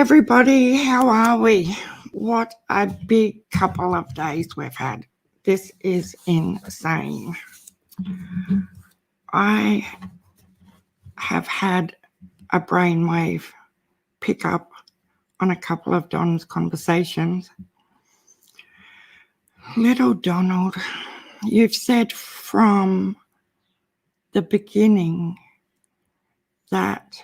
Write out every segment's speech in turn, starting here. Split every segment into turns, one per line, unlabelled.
everybody, how are we? What a big couple of days we've had. This is insane. I have had a brainwave pick up on a couple of Don's conversations. Little Donald, you've said from the beginning that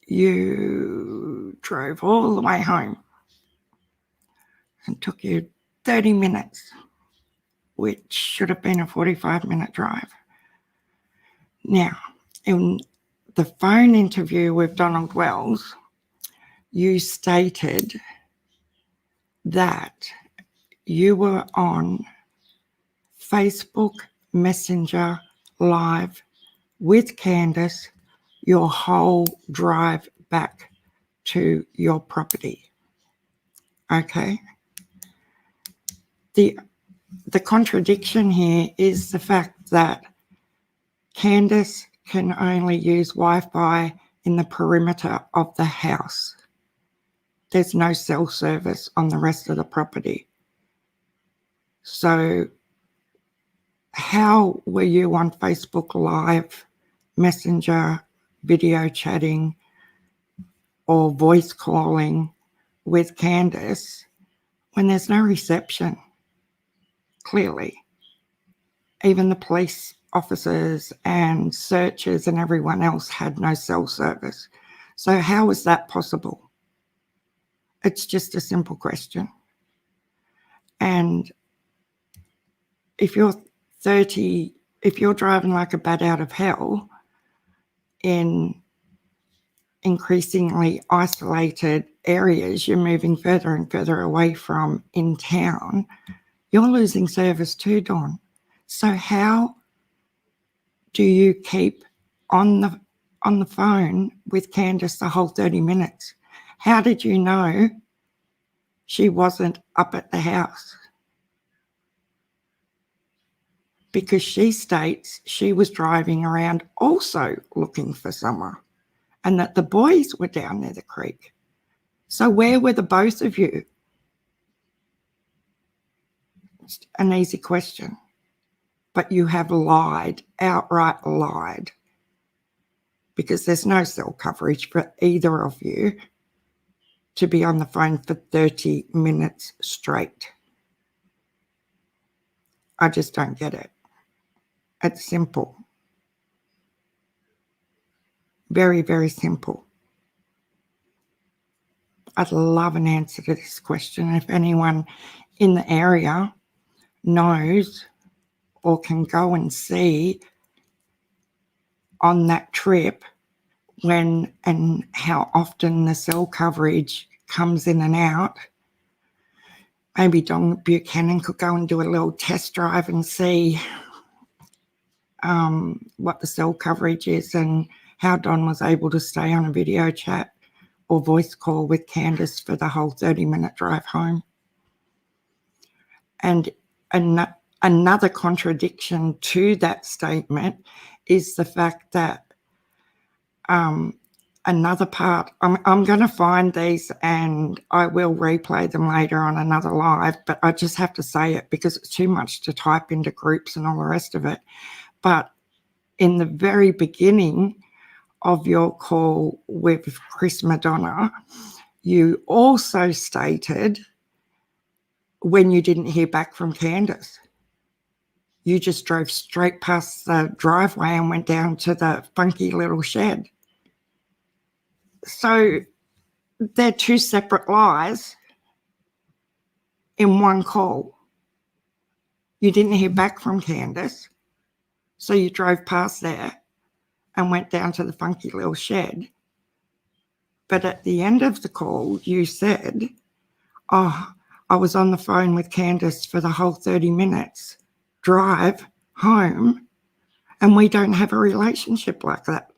you drove all the way home and took you 30 minutes, which should have been a 45-minute drive. Now, in the phone interview with Donald Wells, you stated that you were on Facebook Messenger Live with Candus your whole drive back to your property. Okay? The contradiction here is the fact that Candus can only use Wi-Fi in the perimeter of the house. There's no cell service on the rest of the property. So how were you on Facebook Live, Messenger, video chatting, or voice calling with Candus when there's no reception? Clearly. Even the police officers and searchers and everyone else had no cell service. So how is that possible? It's just a simple question. And if you're 30, if you're driving like a bat out of hell in increasingly isolated areas, you're moving further and further away from in town, you're losing service too, Dawn. So how do you keep on the phone with Candus the whole 30 minutes? How did you know she wasn't up at the house? Because she states she was driving around also looking for someone and that the boys were down near the creek. So where were the both of you? It's an easy question. But you have lied, outright lied, because there's no cell coverage for either of you to be on the phone for 30 minutes straight. I just don't get it. It's simple. Very, very simple. I'd love an answer to this question. If anyone in the area knows or can go and see on that trip when and how often the cell coverage comes in and out, maybe Don Buchanan could go and do a little test drive and see what the cell coverage is and how Don was able to stay on a video chat or voice call with Candus for the whole 30-minute drive home. And another contradiction to that statement is the fact that another part, I'm going to find these and I will replay them later on another live, but I just have to say it because it's too much to type into groups and all the rest of it. But in the very beginning of your call with Chris Madonna, you also stated when you didn't hear back from Candus, you just drove straight past the driveway and went down to the funky little shed. So they're two separate lies in one call. You didn't hear back from Candus, so you drove past there and went down to the funky little shed. But at the end of the call, you said, oh, I was on the phone with Candus for the whole 30 minutes drive home, and we don't have a relationship like that.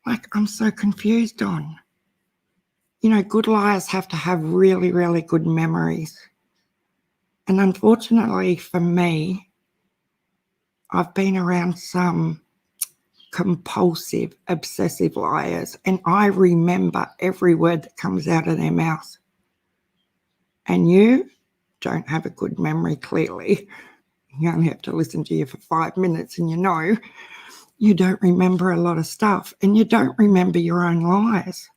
Like, I'm so confused on. You know, good liars have to have really, really good memories. And unfortunately for me, I've been around some compulsive, obsessive liars. And I remember every word that comes out of their mouth. And you don't have a good memory, clearly. You only have to listen to you for 5 minutes and you don't remember a lot of stuff, and you don't remember your own lies.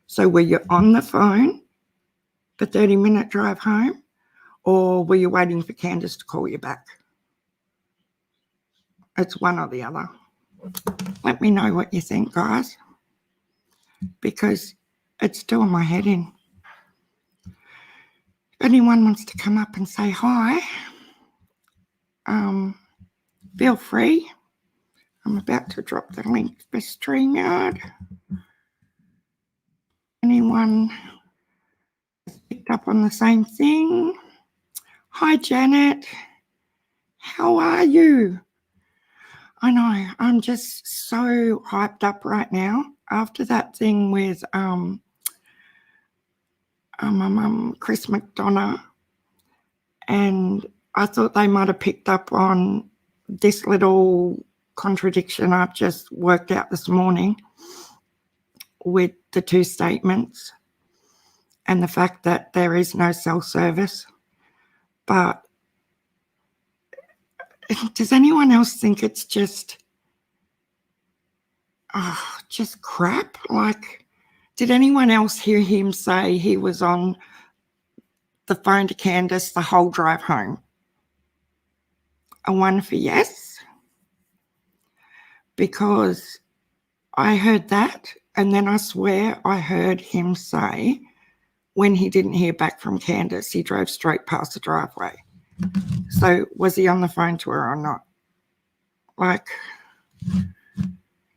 So were you on the phone for 30-minute drive home, or were you waiting for Candus to call you back? It's one or the other. Let me know what you think, guys, because it's doing my head in. If anyone wants to come up and say hi, feel free. I'm about to drop the link for StreamYard. Anyone picked up on the same thing? Hi, Janet. How are you? I know, I'm just so hyped up right now after that thing with my mum, Chris McDonough, and I thought they might have picked up on this little contradiction I've just worked out this morning with the two statements and the fact that there is no cell service. But does anyone else think it's just crap? Like, did anyone else hear him say he was on the phone to Candus the whole drive home? A one for yes, because I heard that, and then I swear I heard him say when he didn't hear back from Candus, he drove straight past the driveway. So was he on the phone to her or not? Like,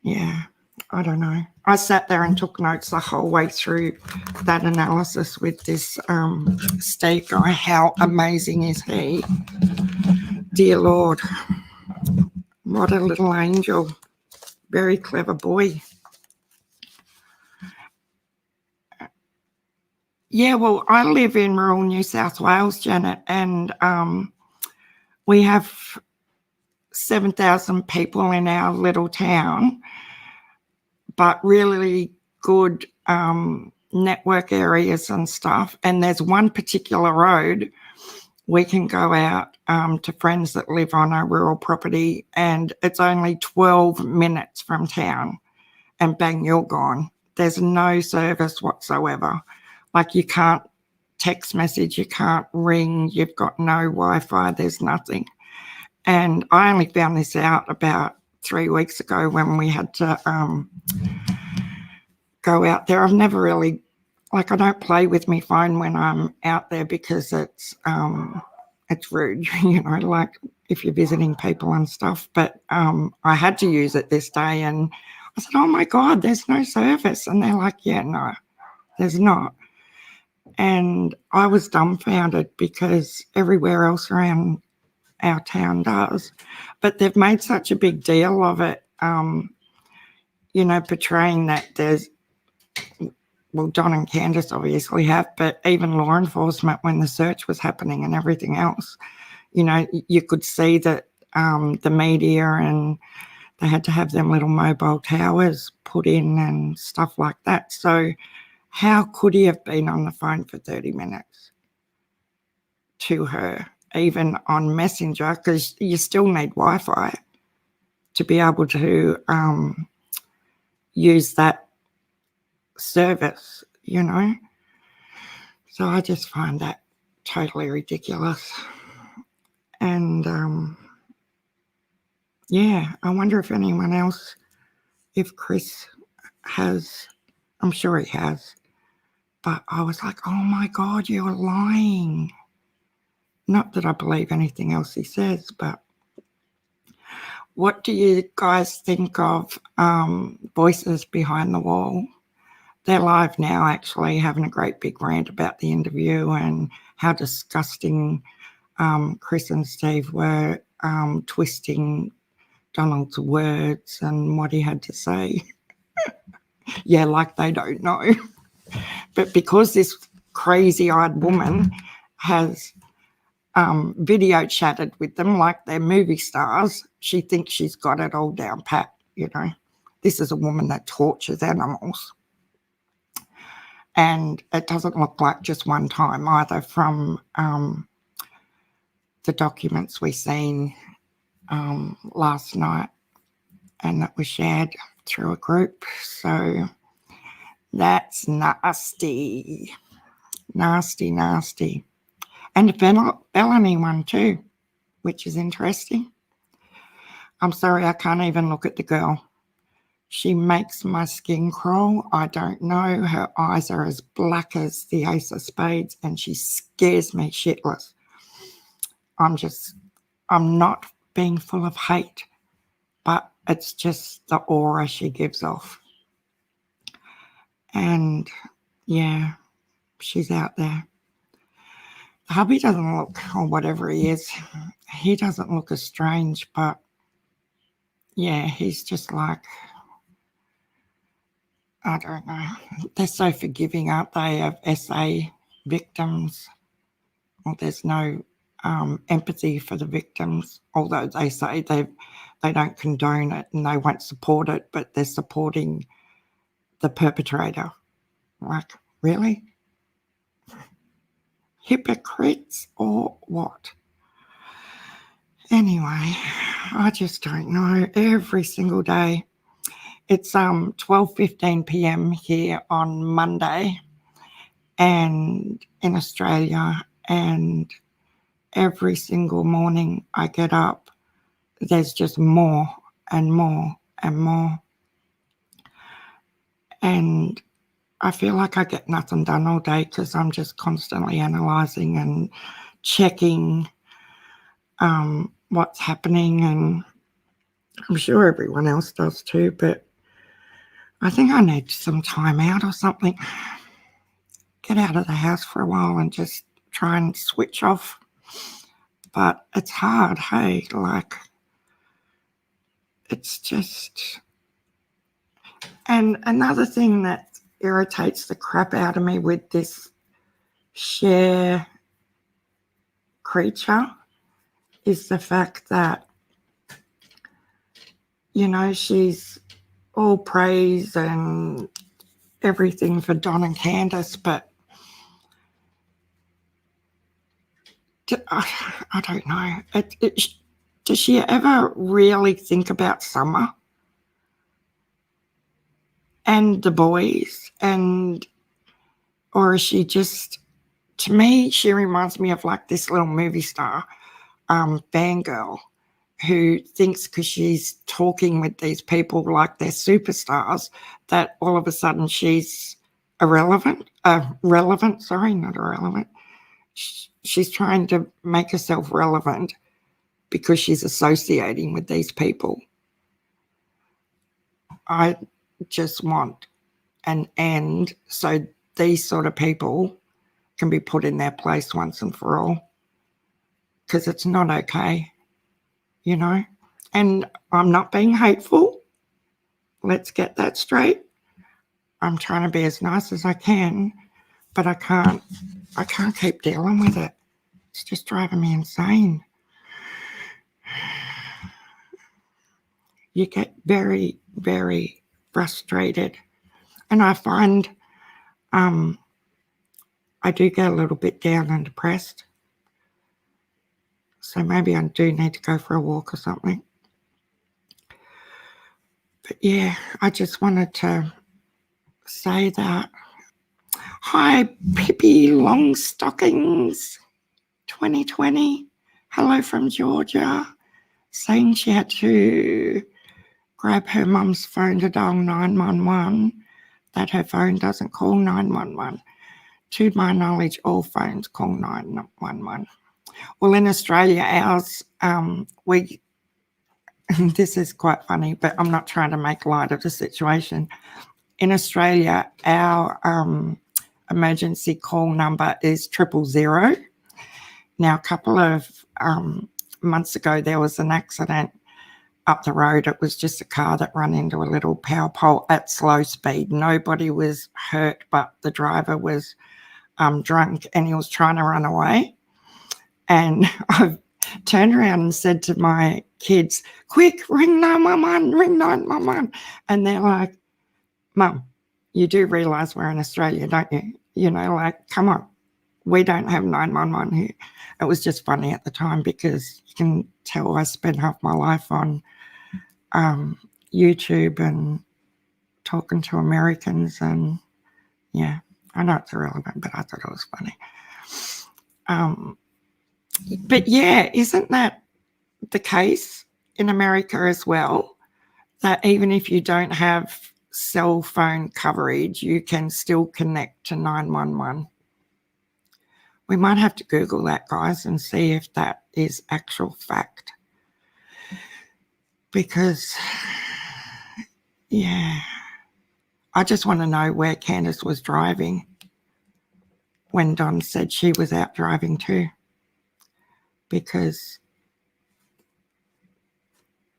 yeah, I don't know. I sat there and took notes the whole way through that analysis with this Steve guy. How amazing is he? Dear Lord, what a little angel. Very clever boy. Yeah, well, I live in rural New South Wales, Janet, and we have 7,000 people in our little town, but really good network areas and stuff. And there's one particular road we can go out to friends that live on a rural property, and it's only 12 minutes from town, and bang, you're gone. There's no service whatsoever. Like, you can't text message, you can't ring, you've got no Wi-Fi, there's nothing. And I only found this out about 3 weeks ago when we had to go out there. I've never really, like, I don't play with my phone when I'm out there because it's rude, you know, like if you're visiting people and stuff. But I had to use it this day, and I said, oh my God, there's no service. And they're like, yeah, no, there's not. And I was dumbfounded because everywhere else around our town does. But they've made such a big deal of it, you know, portraying that there's, well, Don and Candus obviously have, but even law enforcement, when the search was happening and everything else, you know, you could see that the media, and they had to have them little mobile towers put in and stuff like that. So how could he have been on the phone for 30 minutes to her, even on Messenger? Because you still need Wi-Fi to be able to use that service, you know. So I just find that totally ridiculous. And yeah, I wonder if anyone else, if Chris has, I'm sure he has, but I was like, oh my God, you're lying. Not that I believe anything else he says, but what do you guys think of Voices Behind the Wall? They're live now, actually, having a great big rant about the interview and how disgusting Chris and Steve were twisting Donald's words and what he had to say. Yeah, like they don't know. But because this crazy-eyed woman has video chatted with them like they're movie stars, she thinks she's got it all down pat. you know. This is a woman that tortures animals. And it doesn't look like just one time either from the documents we seen last night and that was shared through a group. So that's nasty. Nasty, nasty. And a felony one too, which is interesting. I'm sorry, I can't even look at the girl. She makes my skin crawl. I don't know. Her eyes are as black as the ace of spades and she scares me shitless. I'm not being full of hate, but it's just the aura she gives off. And yeah, she's out there. The hubby doesn't look, or whatever he is, he doesn't look as strange, but yeah, he's just like, I don't know. They're so forgiving, aren't they, of SA victims? Well, there's no empathy for the victims, although they say they don't condone it and they won't support it, but they're supporting the perpetrator. Like, really? Hypocrites or what? Anyway, I just don't know. Every single day. It's 12:15 p.m. here on Monday and in Australia, and every single morning I get up, there's just more and more and more. And I feel like I get nothing done all day because I'm just constantly analysing and checking what's happening, and I'm sure everyone else does too, but I think I need some time out or something. Get out of the house for a while and just try and switch off. But it's hard, hey, like, it's just... And another thing that irritates the crap out of me with this share creature is the fact that, you know, she's all praise and everything for Don and Candus, but I don't know. Does she ever really think about Summer and the boys? Or is she just, to me, she reminds me of like this little movie star fangirl who thinks because she's talking with these people like they're superstars that all of a sudden she's relevant. She's trying to make herself relevant because she's associating with these people. I just want an end so these sort of people can be put in their place once and for all, because it's not okay, you know. And I'm not being hateful. Let's get that straight. I'm trying to be as nice as I can, but I can't keep dealing with it. It's just driving me insane. You get very, very frustrated. And I find I do get a little bit down and depressed. So maybe I do need to go for a walk or something. But yeah, I just wanted to say that. Hi, Pippi Longstockings 2020. Hello from Georgia. Saying she had to grab her mum's phone to dial 911, that her phone doesn't call 911. To my knowledge, all phones call 911. Well, in Australia, ours, this is quite funny, but I'm not trying to make light of the situation. In Australia, our emergency call number is 000. Now, a couple of months ago, there was an accident up the road. It was just a car that ran into a little power pole at slow speed. Nobody was hurt, but the driver was drunk and he was trying to run away. And turned around and said to my kids, quick, ring 911, ring 911. And they're like, Mum, you do realise we're in Australia, don't you? You know, like, come on, we don't have 911 here. It was just funny at the time because you can tell I spent half my life on YouTube and talking to Americans, and yeah, I know it's irrelevant, but I thought it was funny. But yeah, isn't that the case in America as well? That even if you don't have cell phone coverage, you can still connect to 911. We might have to Google that, guys, and see if that is actual fact. Because, yeah, I just want to know where Candus was driving when Don said she was out driving too. Because,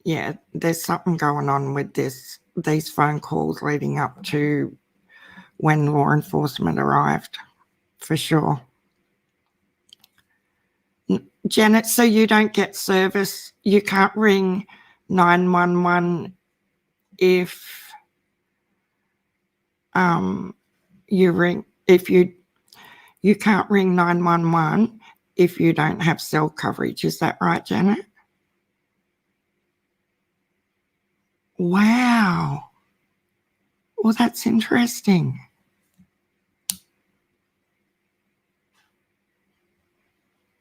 yeah, there's something going on with these phone calls leading up to when law enforcement arrived, for sure. Janet, so you don't get service, you can't ring 911 if you can't ring 911 if you don't have cell coverage. Is that right, Janet? Wow. Well, that's interesting.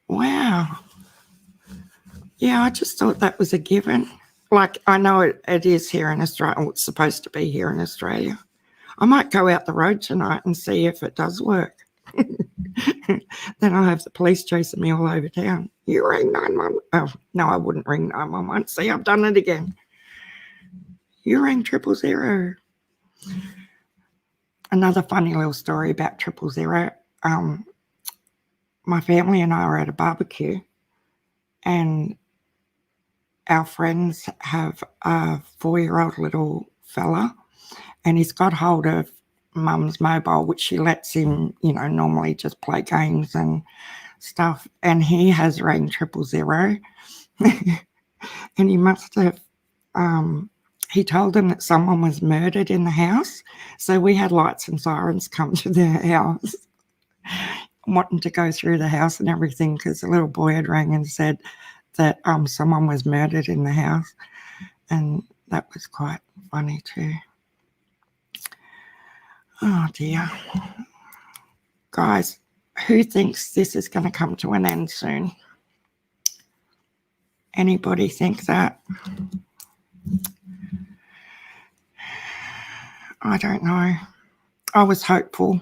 Wow. Yeah, I just thought that was a given. Like, I know it is here in Australia. Well, it's supposed to be here in Australia. I might go out the road tonight and see if it does work. Then I'll have the police chasing me all over town. You ring 911. Oh, no, I wouldn't ring 911. See, I've done it again. You rang 000. Another funny little story about 000. My family and I were at a barbecue, and our friends have a 4-year-old little fella, and he's got hold of Mum's mobile, which she lets him, you know, normally just play games and stuff. And he has rang 000, and he must have. He told them that someone was murdered in the house, so we had lights and sirens come to the house, wanting to go through the house and everything, because the little boy had rang and said that someone was murdered in the house, and that was quite funny too. Oh dear. Guys, who thinks this is going to come to an end soon? Anybody think that? I don't know. I was hopeful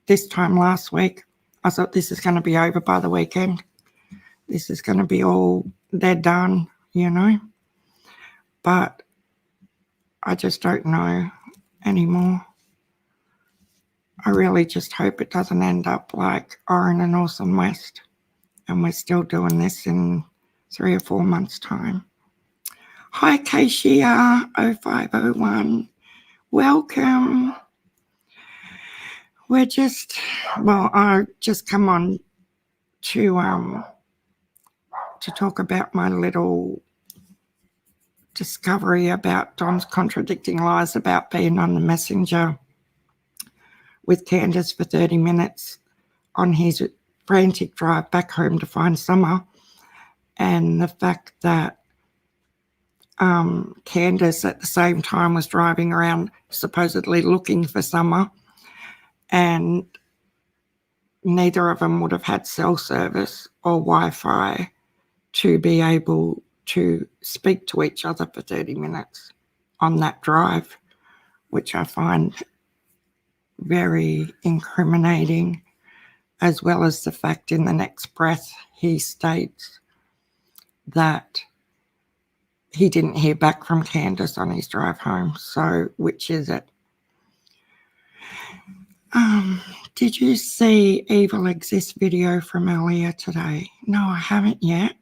this time last week. I thought this is going to be over by the weekend. This is going to be all, they're done, you know. But I just don't know anymore. I really just hope it doesn't end up like Oran and Awesome West, and we're still doing this in 3 or 4 months' time. Hi, Kashia 0501. Welcome. We're just, well, I just come on to talk about my little discovery about Don's contradicting lies about being on the messenger with Candus for 30 minutes on his frantic drive back home to find Summer, and the fact that Candus at the same time was driving around supposedly looking for Summer, and neither of them would have had cell service or Wi-Fi to be able to speak to each other for 30 minutes on that drive, which I find very incriminating, as well as the fact in the next breath he states that he didn't hear back from Candus on his drive home. So which is it? Did you see Evil Exists video from earlier today? No, I haven't yet.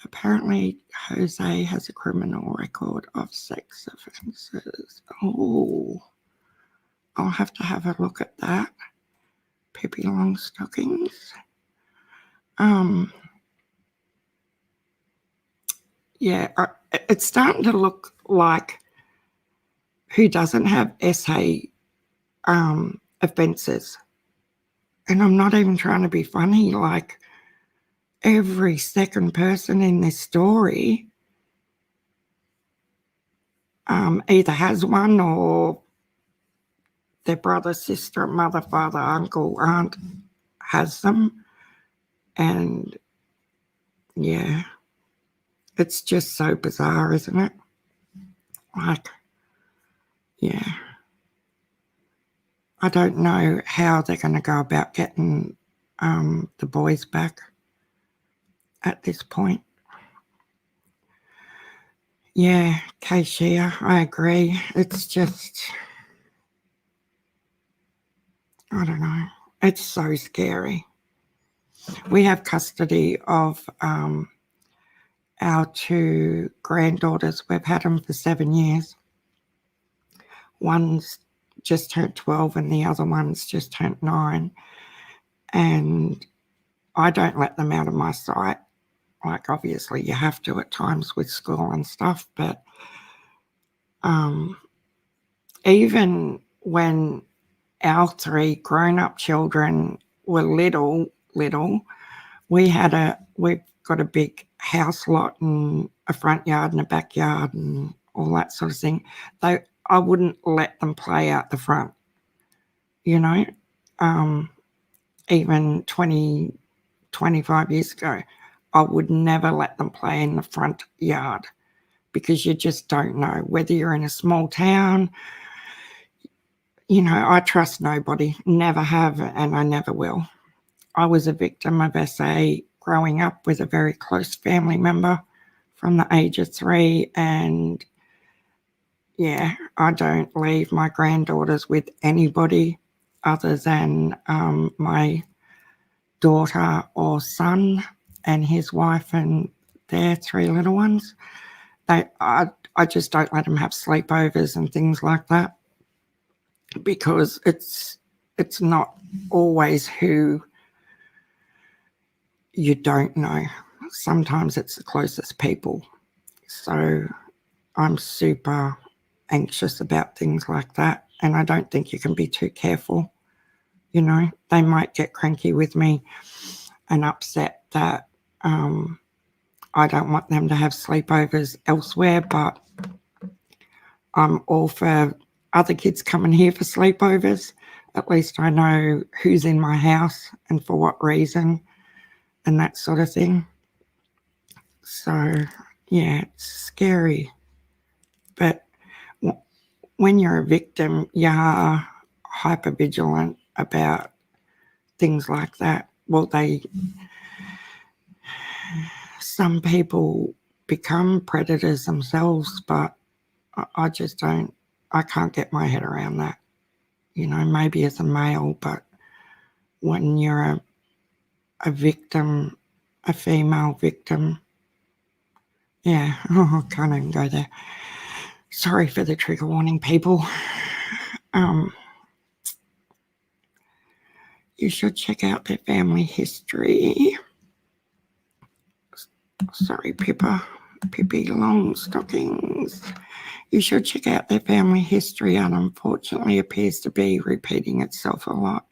Apparently Jose has a criminal record of sex offences. Oh, I'll have to have a look at that. Pippi Longstockings. yeah, it's starting to look like who doesn't have SA offences. And I'm not even trying to be funny, like every second person in this story either has one or their brother, sister, mother, father, uncle, aunt has them. And yeah, it's just so bizarre, isn't it? Like, yeah. I don't know how they're going to go about getting the boys back at this point. Yeah, Kashia, I agree. It's just, I don't know. It's so scary. We have custody of our two granddaughters. We've had them for 7 years. One's just turned 12 and the other one's just turned 9. And I don't let them out of my sight. Like, obviously you have to at times with school and stuff, but even when our 3 grown-up children were little, we've got a big house lot and a front yard and a backyard and all that sort of thing. I wouldn't let them play out the front, you know, even 20, 25 years ago. I would never let them play in the front yard because you just don't know whether you're in a small town. You know, I trust nobody, never have, and I never will. I was a victim of SA growing up with a very close family member from the age of 3. And yeah, I don't leave my granddaughters with anybody other than my daughter or son and his wife and their 3 little ones. I just don't let them have sleepovers and things like that because it's not always who you don't know. Sometimes it's the closest people. So I'm super anxious about things like that. And I don't think you can be too careful. You know, they might get cranky with me and upset that I don't want them to have sleepovers elsewhere, but I'm all for other kids coming here for sleepovers. At least I know who's in my house and for what reason and that sort of thing. So, yeah, it's scary. But when you're a victim, you are hypervigilant about things like that. Well, some people become predators themselves, but I just I can't get my head around that. You know, maybe as a male, but when you're a victim, a female victim, yeah, I can't even go there. Sorry for the trigger warning, people. You should check out their family history. Sorry, Pippi Longstockings. You should check out their family history, and unfortunately appears to be repeating itself a lot.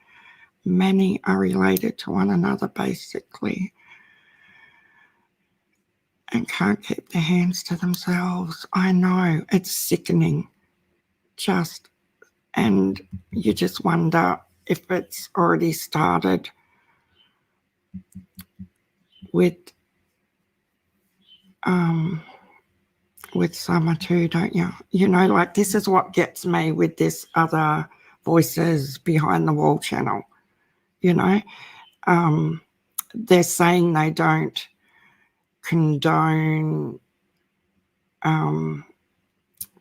Many are related to one another, basically, and can't keep their hands to themselves. I know, it's sickening. And you just wonder if it's already started with Summer too, don't you? You know, like, this is what gets me with this other Voices Behind the Wall channel. You know, they're saying they don't condone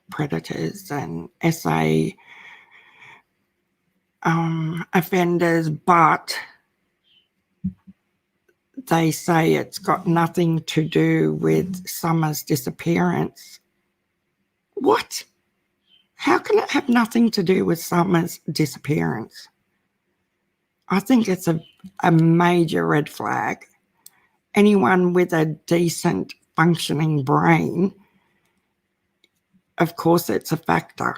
predators and SA offenders, but they say it's got nothing to do with Summer's disappearance. What? How can it have nothing to do with Summer's disappearance? I think it's a major red flag. Anyone with a decent functioning brain, of course it's a factor.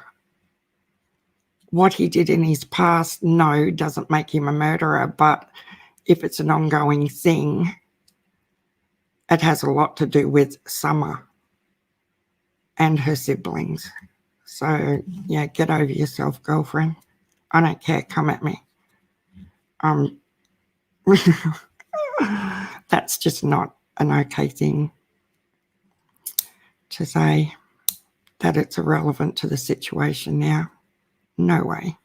What he did in his past, no, doesn't make him a murderer, but if it's an ongoing thing, it has a lot to do with Summer and her siblings. So, yeah, get over yourself, girlfriend. I don't care. Come at me. That's just not an okay thing to say, that it's irrelevant to the situation now. No way.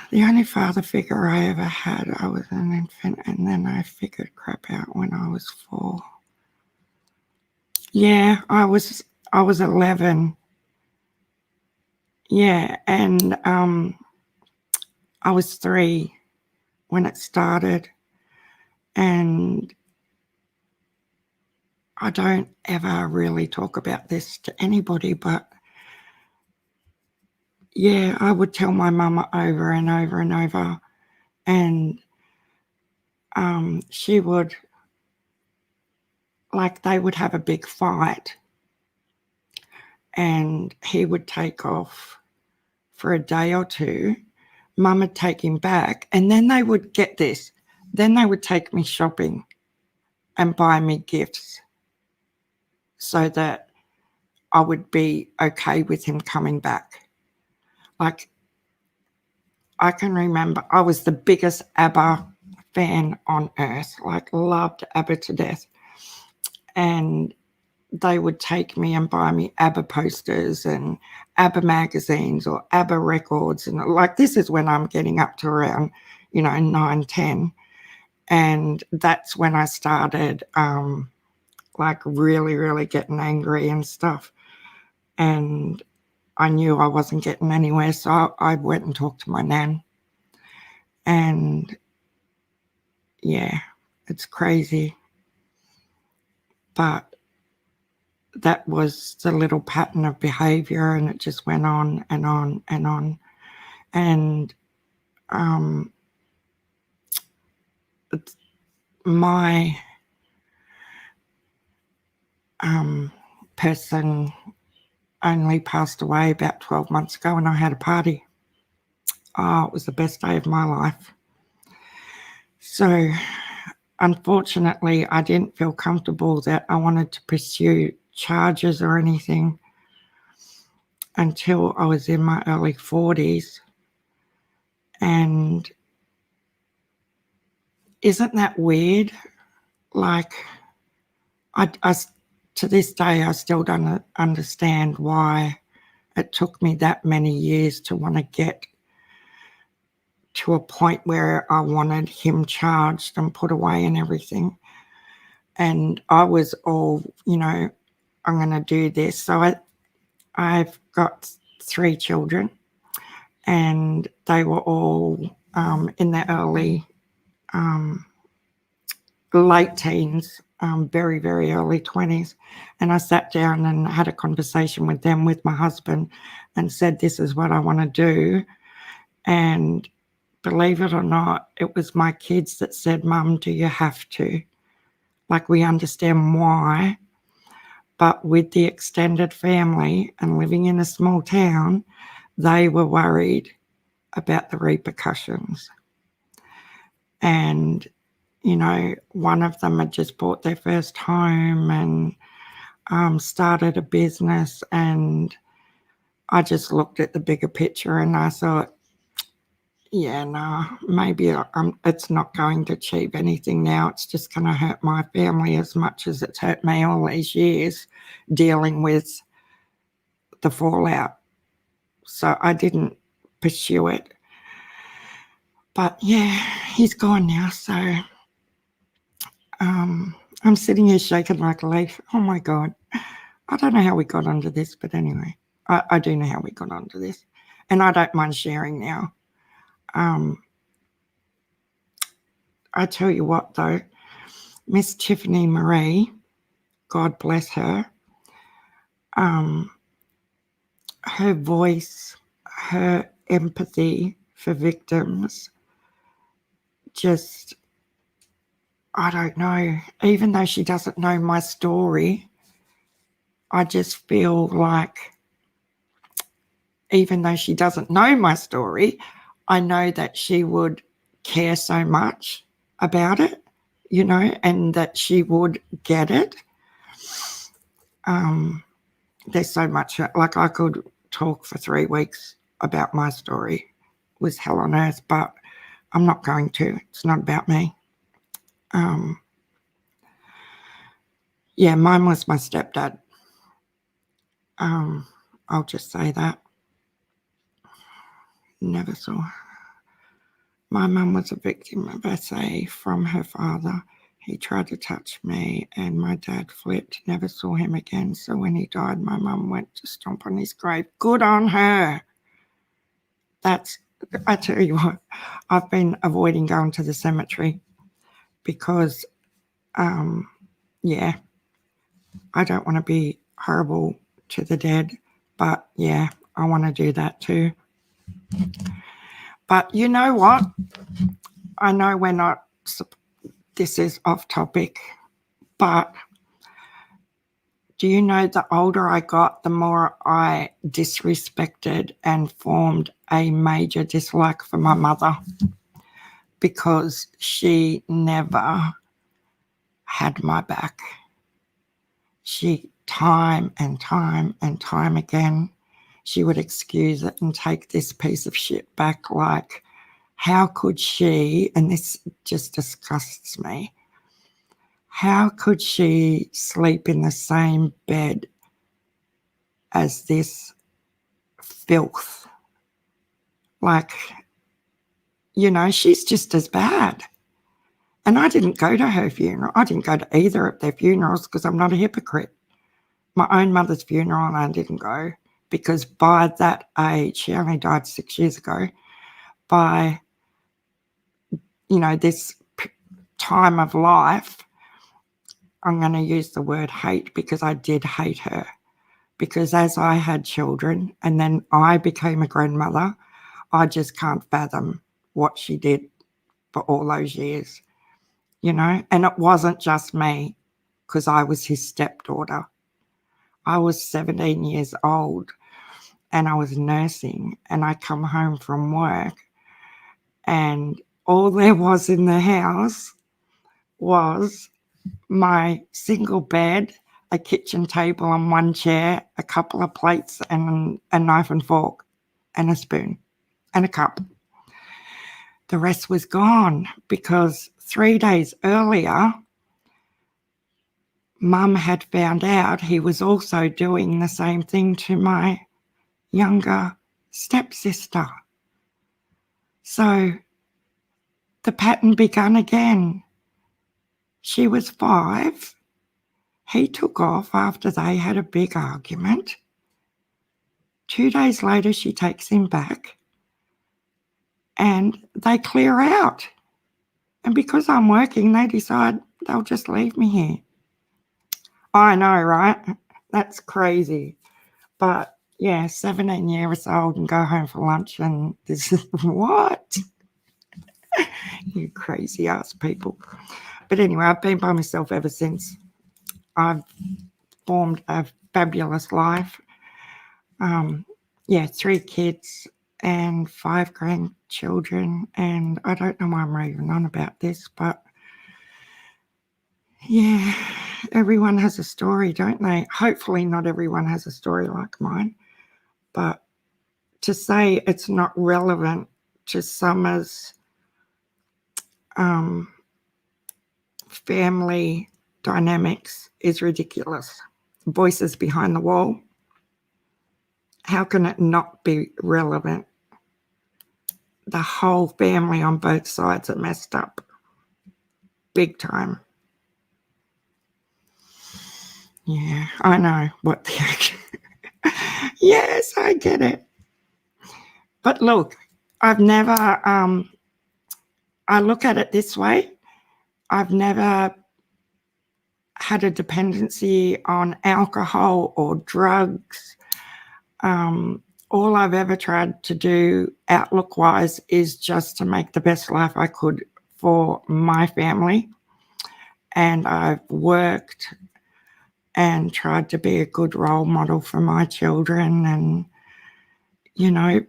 The only father figure I ever had, I was an infant, and then I figured crap out when I was 4. Yeah, I was 11. Yeah, and I was 3 when it started, and I don't ever really talk about this to anybody, but yeah, I would tell my mama over and over and over, and she would, like, they would have a big fight, and he would take off for a day or 2. Mum would take him back, and then they would, get this, then they would take me shopping and buy me gifts so that I would be okay with him coming back. Like, I can remember I was the biggest ABBA fan on earth, like loved ABBA to death. And they would take me and buy me ABBA posters and ABBA magazines or ABBA records. And like, this is when I'm getting up to around, 9, 10. And that's when I started like really, really getting angry and stuff. And I knew I wasn't getting anywhere, so I went and talked to my nan. And yeah, it's crazy. But that was the little pattern of behavior, and it just went on and on and on. And my person only passed away about 12 months ago, and I had a party. Oh, it was the best day of my life. So unfortunately, I didn't feel comfortable that I wanted to pursue charges or anything until I was in my early 40s. And isn't that weird? Like, I to this day, I still don't understand why it took me that many years to want to get to a point where I wanted him charged and put away and everything. And I was all, I'm going to do this. So I've got 3 children, and they were all in their early, late teens, very, very early 20s. And I sat down and had a conversation with them, with my husband, and said, this is what I want to do. And believe it or not, it was my kids that said, Mum, do you have to? Like, we understand why, but with the extended family and living in a small town, they were worried about the repercussions. And, one of them had just bought their first home and started a business, and I just looked at the bigger picture and I thought, yeah, no, maybe it's not going to achieve anything now. It's just going to hurt my family as much as it's hurt me all these years dealing with the fallout. So I didn't pursue it. But yeah, he's gone now. So I'm sitting here shaking like a leaf. Oh my God. I don't know how we got onto this, but anyway, I do know how we got onto this. And I don't mind sharing now. I tell you what though, Miss Tiffany Marie, God bless her, her voice, her empathy for victims just I don't know. Even though she doesn't know my story, I just feel like, even though she doesn't know my story, I know that she would care so much about it, you know, and that she would get it. There's so much, like I could talk for 3 weeks about my story with hell on earth, but I'm not going to. It's not about me. Yeah, mine was my stepdad. I'll just say that. Never saw. My mum was a victim of SA from her father. He tried to touch me and my dad flipped, never saw him again. So when he died, my mum went to stomp on his grave. Good on her. I tell you what, I've been avoiding going to the cemetery because, yeah, I don't want to be horrible to the dead, but yeah, I want to do that too. But you know what? I know we're not, this is off topic, but do you know the older I got, the more I disrespected and formed a major dislike for my mother because she never had my back. She, time and time and time again, she would excuse it and take this piece of shit back. Like, how could she, and this just disgusts me, how could she sleep in the same bed as this filth? Like, you know, she's just as bad. And I didn't go to her funeral. I didn't go to either of their funerals because I'm not a hypocrite. My own mother's funeral, and I didn't go because by that age, she only died 6 years ago, by, you know, this time of life, I'm going to use the word hate because I did hate her. Because as I had children and then I became a grandmother, I just can't fathom what she did for all those years, you know. And it wasn't just me because I was his stepdaughter. I was 17 years old and I was nursing, and I come home from work and all there was in the house was my single bed, a kitchen table and one chair, a couple of plates and a knife and fork and a spoon and a cup. The rest was gone because 3 days earlier, Mum had found out he was also doing the same thing to my younger stepsister. So the pattern began again. She was 5. He took off after they had a big argument. 2 days later, she takes him back and they clear out. And because I'm working, they decide they'll just leave me here. I know, right? That's crazy. But yeah, 17 years old and go home for lunch and this is what? You crazy ass people. But anyway, I've been by myself ever since. I've formed a fabulous life. 3 kids and 5 grandchildren. And I don't know why I'm raving on about this, but yeah, everyone has a story, don't they? Hopefully not everyone has a story like mine. But to say it's not relevant to Summer's family dynamics is ridiculous. Voices behind the wall. How can it not be relevant? The whole family on both sides are messed up. Big time. Yeah, I know what the heck. Yes, I get it. But look, I've never, I look at it this way. I've never had a dependency on alcohol or drugs. All I've ever tried to do outlook-wise is just to make the best life I could for my family. and I've worked and tried to be a good role model for my children, and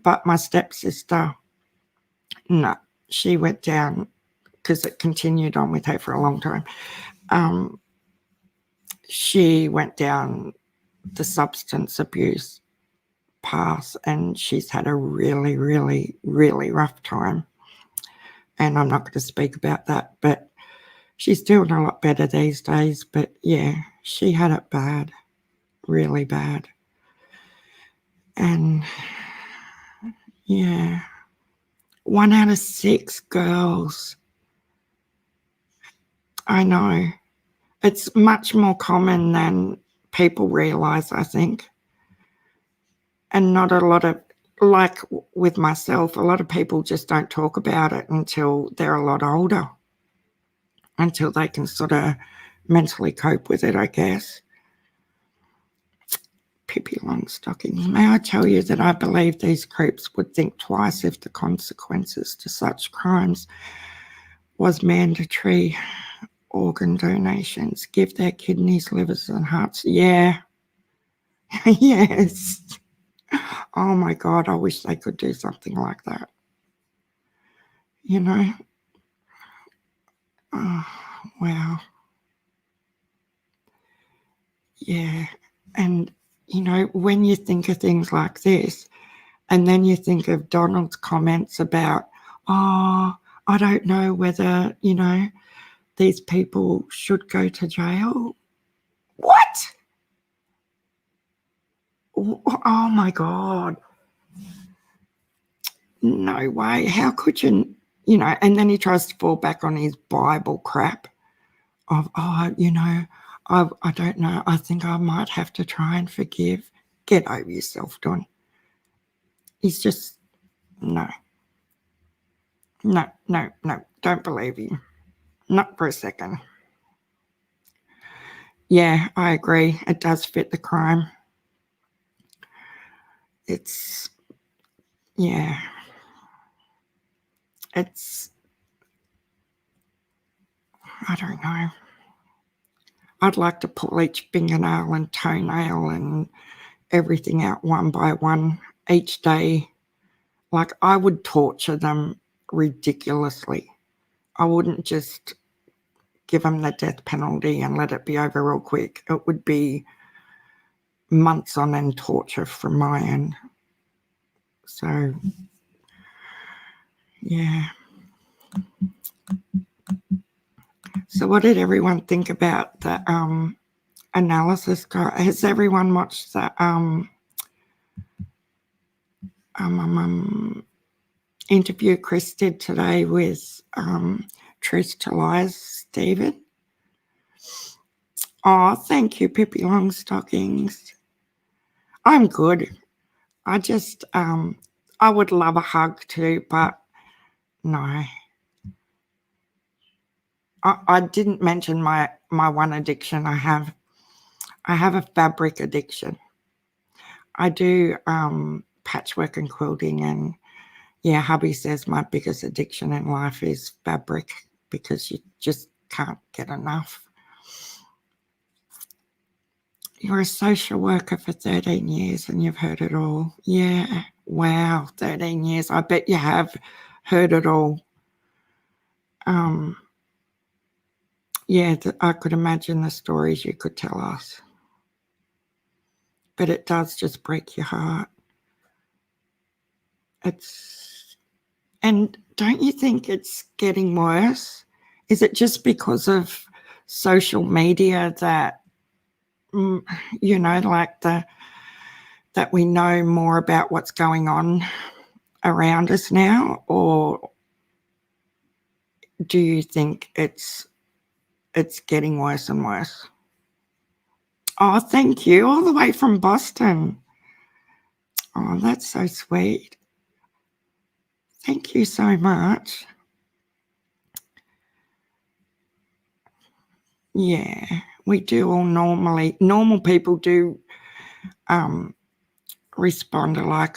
but my stepsister, no, she went down because it continued on with her for a long time. She went down the substance abuse path, and she's had a really, really, really rough time. And I'm not going to speak about that, but she's doing a lot better these days. But yeah, she had it bad, really bad. And yeah, 1 out of 6 girls. I know. It's much more common than people realize, I think. And not a lot of, like with myself, a lot of people just don't talk about it until they're a lot older, until they can sort of mentally cope with it, I guess. Pippi Longstockings. May I tell you that I believe these creeps would think twice if the consequences to such crimes was mandatory organ donations. Give their kidneys, livers and hearts. Yeah. Yes. Oh my God, I wish they could do something like that. Oh, wow. Yeah. And, when you think of things like this, and then you think of Donald's comments about, I don't know whether, these people should go to jail. What? Oh my God. No way. How could you, and then he tries to fall back on his Bible crap of, I don't know. I think I might have to try and forgive. Get over yourself, Don. He's just, no. No, don't believe him. Not for a second. Yeah, I agree. It does fit the crime. It's, yeah. It's, I don't know. I'd like to pull each fingernail and toenail and everything out one by one each day. Like, I would torture them ridiculously. I wouldn't just give them the death penalty and let it be over real quick. It would be months on end torture from my end. So, yeah. So what did everyone think about the analysis? Has everyone watched the interview Chris did today with Truth to Lies, Stephen? Oh, thank you, Pippi Longstockings. I'm good. I just, I would love a hug too, but no. I didn't mention my one addiction I have. I have a fabric addiction. I do patchwork and quilting, and yeah, hubby says my biggest addiction in life is fabric because you just can't get enough. You're a social worker for 13 years and you've heard it all. Yeah, wow, 13 years. I bet you have heard it all. Yeah, I could imagine the stories you could tell us. But it does just break your heart. And don't you think it's getting worse? Is it just because of social media that, like that we know more about what's going on around us now? Or do you think it's getting worse and worse? Oh, thank you. All the way from Boston. Oh, that's so sweet. Thank you so much. Yeah, we do all normal people do respond alike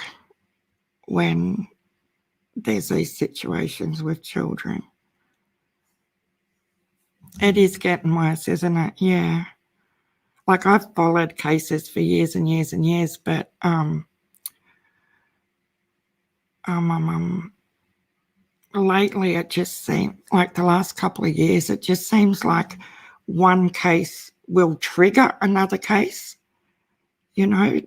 when there's these situations with children. It is getting worse, isn't it? Yeah. Like I've followed cases for years and years and years, but lately it just seems like the last couple of years, it just seems like one case will trigger another case. You know,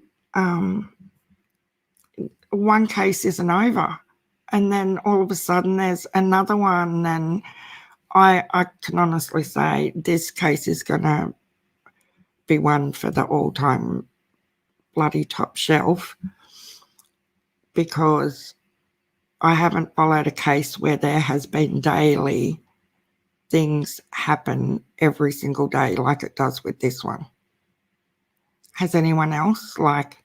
one case isn't over, and then all of a sudden there's another one, and I can honestly say this case is going to be one for the all-time bloody top shelf, because I haven't followed a case where there has been daily things happen every single day like it does with this one. Has anyone else, like,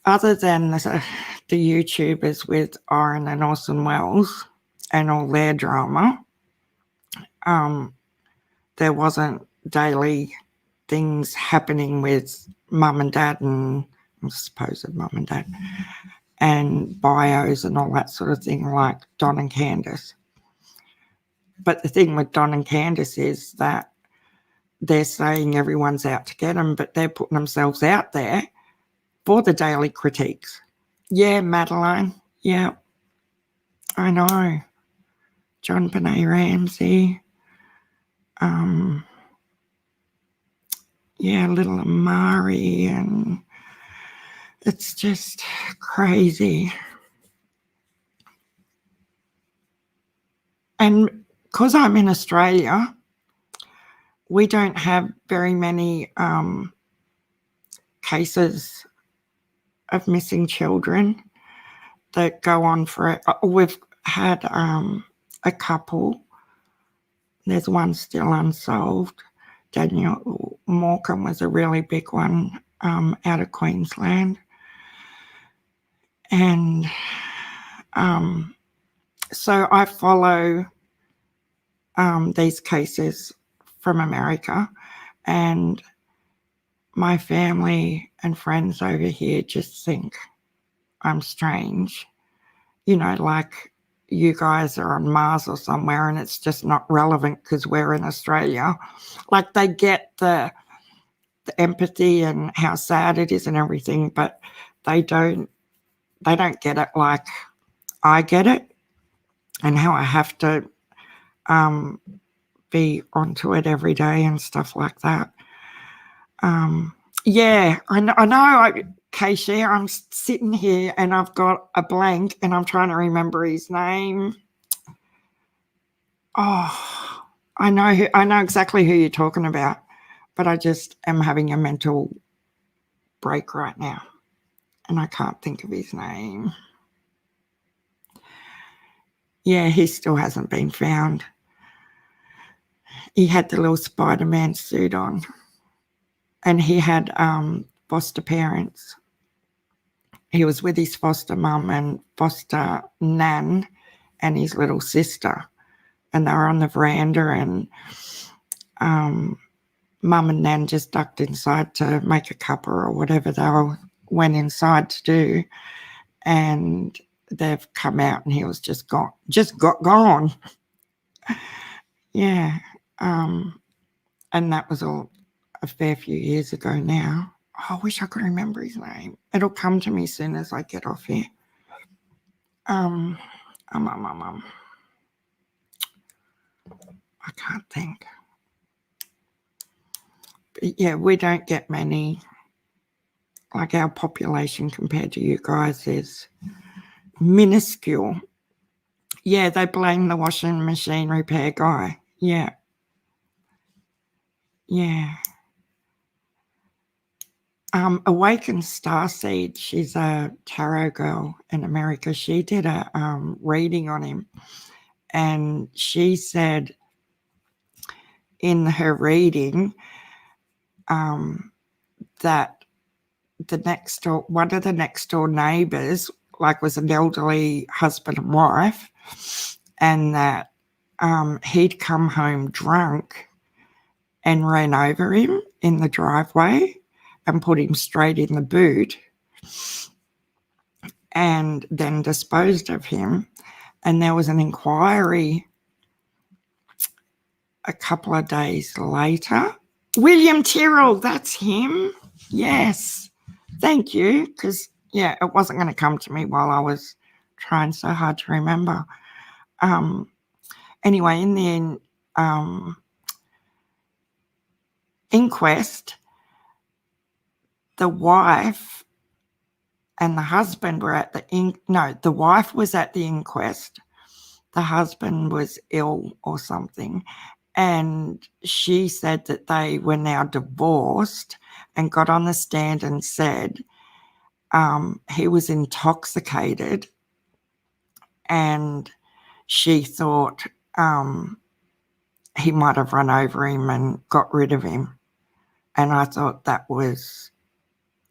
other than the YouTubers with Oren and Orson Welles and all their drama, there wasn't daily things happening with mum and dad and supposed mum and dad and bios and all that sort of thing, like Don and Candus. But the thing with Don and Candus is that they're saying everyone's out to get them, but they're putting themselves out there for the daily critiques. Yeah, Madeline. Yeah, I know. John Benet Ramsey. Yeah, little Amari, and it's just crazy. And because I'm in Australia, we don't have very many cases of missing children that go on for it. We've had a couple. There's one still unsolved. Daniel Morecambe was a really big one out of Queensland. And so I follow these cases from America, and my family and friends over here just think I'm strange. You know, like you guys are on Mars or somewhere and it's just not relevant because we're in Australia. Like they get the empathy and how sad it is and everything, but they don't get it like I get it, and how I have to be onto it every day and stuff like that. Yeah, I know. Casey, I'm sitting here and I've got a blank and I'm trying to remember his name. Oh, I know exactly who you're talking about, but I just am having a mental break right now and I can't think of his name. Yeah, he still hasn't been found. He had the little SpiderMan suit on, and he had foster parents. He was with his foster mum and foster nan and his little sister, and they were on the veranda, and mum and nan just ducked inside to make a cuppa or whatever they went inside to do, and they've come out and he was just gone. Yeah. And that was all a fair few years ago now. Oh, I wish I could remember his name. It'll come to me as soon as I get off here. I can't think. But yeah, we don't get many. Like our population compared to you guys is minuscule. Yeah, they blame the washing machine repair guy. Yeah. Yeah. Awakened Starseed, she's a tarot girl in America. She did a reading on him, and she said in her reading that one of the next door neighbors, like, was an elderly husband and wife, and that he'd come home drunk and ran over him in the driveway and put him straight in the boot and then disposed of him. And there was an inquiry a couple of days later, William Tyrrell, that's him. Yes. Thank you. Because, yeah, it wasn't going to come to me while I was trying so hard to remember. Anyway, in the inquest, the wife and the husband were at the wife was at the inquest. The husband was ill or something. And she said that they were now divorced and got on the stand and said he was intoxicated, and she thought he might have run over him and got rid of him. And I thought that was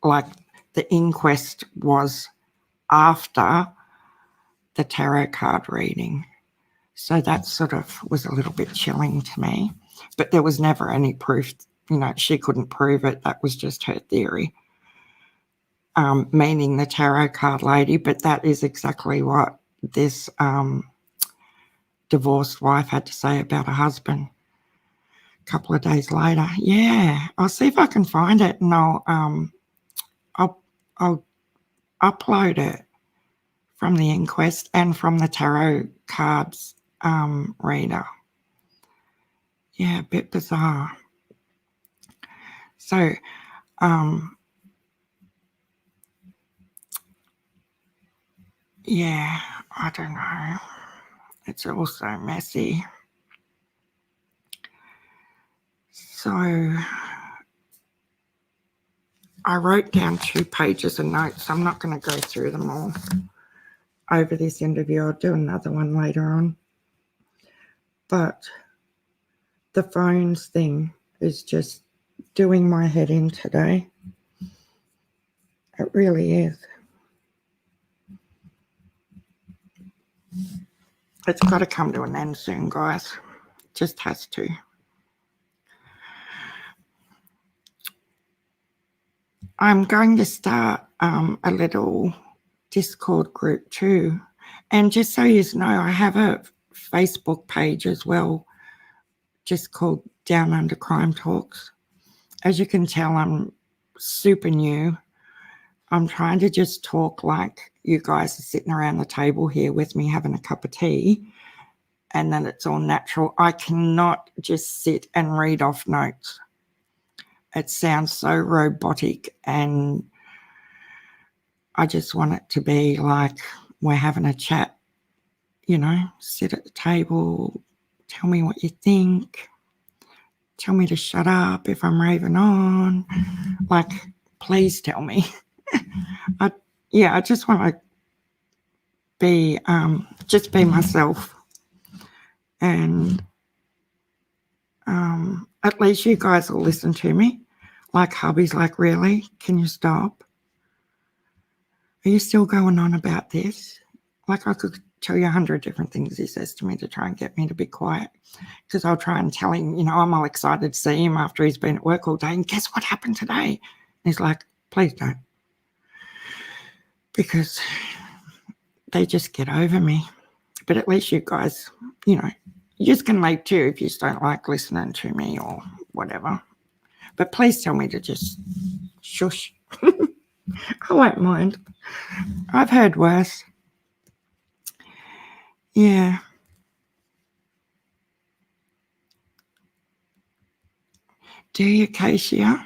like the inquest was after the tarot card reading. So that sort of was a little bit chilling to me. But there was never any proof, she couldn't prove it. That was just her theory, meaning the tarot card lady. But that is exactly what this divorced wife had to say about her husband a couple of days later. Yeah, I'll see if I can find it, and I'll upload it from the inquest and from the tarot cards reader. Yeah, a bit bizarre. So yeah, I don't know. It's all so messy. So I wrote down 2 pages of notes. I'm not going to go through them all over this interview. I'll do another one later on. But the phones thing is just doing my head in today. It really is. It's got to come to an end soon, guys. It just has to. I'm going to start a little Discord group too. And just so you know, I have a Facebook page as well, just called Down Under Crime Talks. As you can tell, I'm super new. I'm trying to just talk like you guys are sitting around the table here with me having a cup of tea, and then it's all natural. I cannot just sit and read off notes. It sounds so robotic, and I just want it to be like we're having a chat, sit at the table, tell me what you think, tell me to shut up if I'm raving on. Like, please tell me. I just want to be, just be myself. And at least you guys will listen to me. Like hubby's like, really? Can you stop? Are you still going on about this? Like, I could tell you 100 different things he says to me to try and get me to be quiet. Because I'll try and tell him, I'm all excited to see him after he's been at work all day. And guess what happened today? And he's like, please don't. Because they just get over me. But at least you guys, you just can leave too if you just don't like listening to me or whatever. But please tell me to just shush. I won't mind. I've heard worse. Yeah. Do you, Keisha?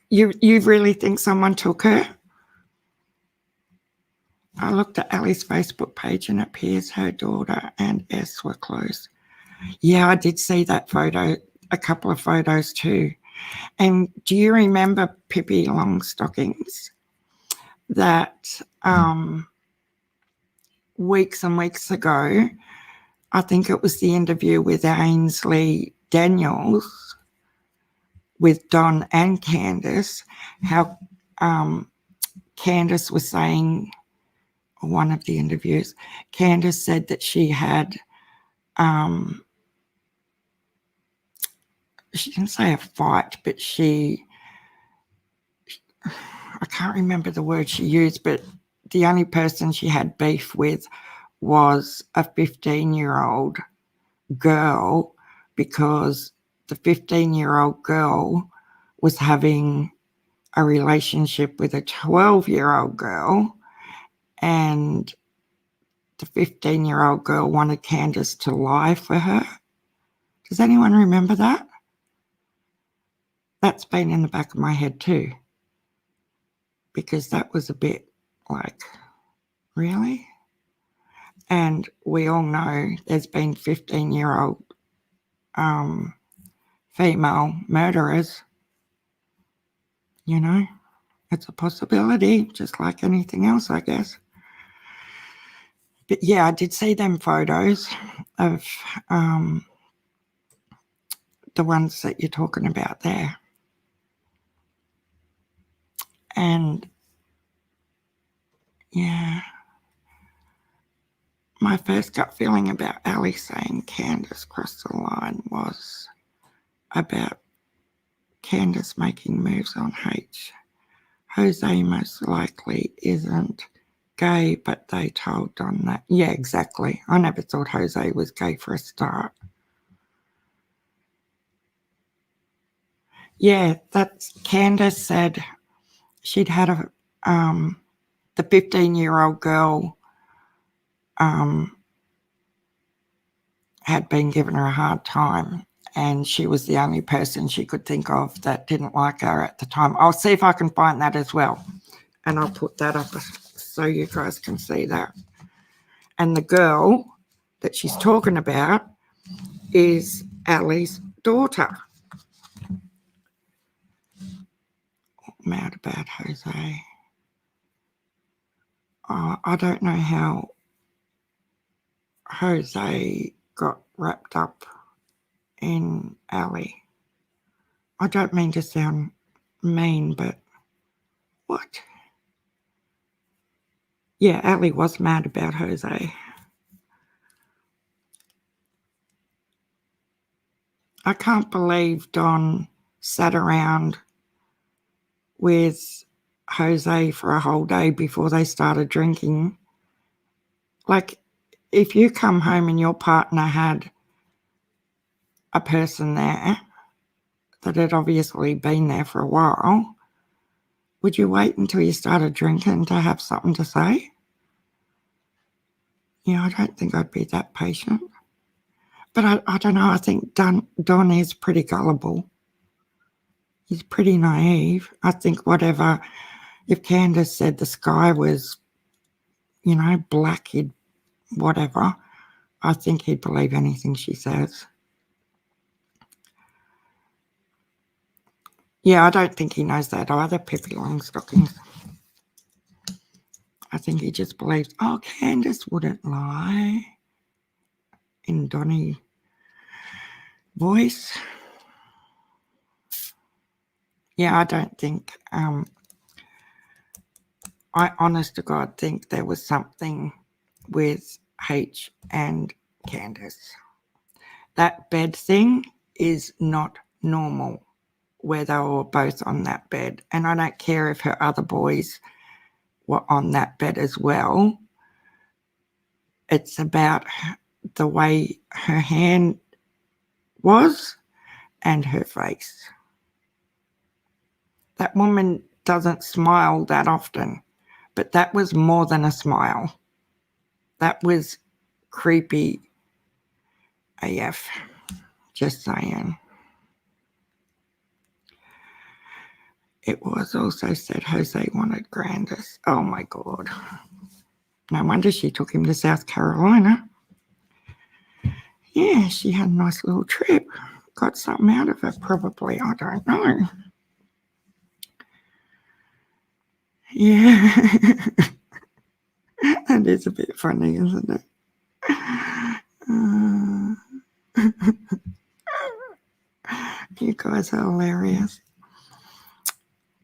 You really think someone took her? I looked at Ali's Facebook page and it appears her daughter and S were close. Yeah, I did see that photo, a couple of photos too. And do you remember Pippi Longstockings? That weeks and weeks ago, I think it was the interview with Ainsley Daniels with Don and Candus, how Candus was saying, one of the interviews, Candus said that she had, she didn't say a fight, but I can't remember the word she used, but the only person she had beef with was a 15-year-old girl because the 15-year-old girl was having a relationship with a 12-year-old girl, and the 15-year-old girl wanted Candus to lie for her. Does anyone remember that? That's been in the back of my head too, because that was a bit like, really? And we all know there's been 15-year-old female murderers. You know, it's a possibility, just like anything else, I guess. But yeah, I did see them photos of the ones that you're talking about there. And yeah, my first gut feeling about Ali saying Candus crossed the line was about Candus making moves on H. Jose most likely isn't gay, but they told Don that. Yeah, exactly. I never thought Jose was gay for a start. Yeah, that's Candus said she'd had the 15-year-old girl had been giving her a hard time, and she was the only person she could think of that didn't like her at the time. I'll see if I can find that as well, and I'll put that up so you guys can see that. And the girl that she's talking about is Ali's daughter. Mad about Jose. I don't know how Jose got wrapped up in Ali. I don't mean to sound mean, but what? Yeah, Ali was mad about Jose. I can't believe Don sat around with Jose for a whole day before they started drinking. Like, if you come home and your partner had a person there that had obviously been there for a while, would you wait until you started drinking to have something to say? Yeah, I don't think I'd be that patient. But I don't know, I think Don is pretty gullible. He's pretty naive. I think whatever, if Candus said the sky was, you know, black, whatever, I think he'd believe anything she says. Yeah, I don't think he knows that either, Pippi Longstockings. I think he just believes, oh, Candus wouldn't lie, in Donny voice. Yeah, I don't think, I honest to God think there was something with H and Candus. That bed thing is not normal where they were both on that bed. And I don't care if her other boys were on that bed as well. It's about the way her hand was and her face. That woman doesn't smile that often, but that was more than a smile. That was creepy AF. Just saying. It was also said Jose wanted grandis. Oh my God. No wonder she took him to South Carolina. Yeah, she had a nice little trip. Got something out of it, probably. I don't know. Yeah. That is a bit funny, isn't it? You guys are hilarious.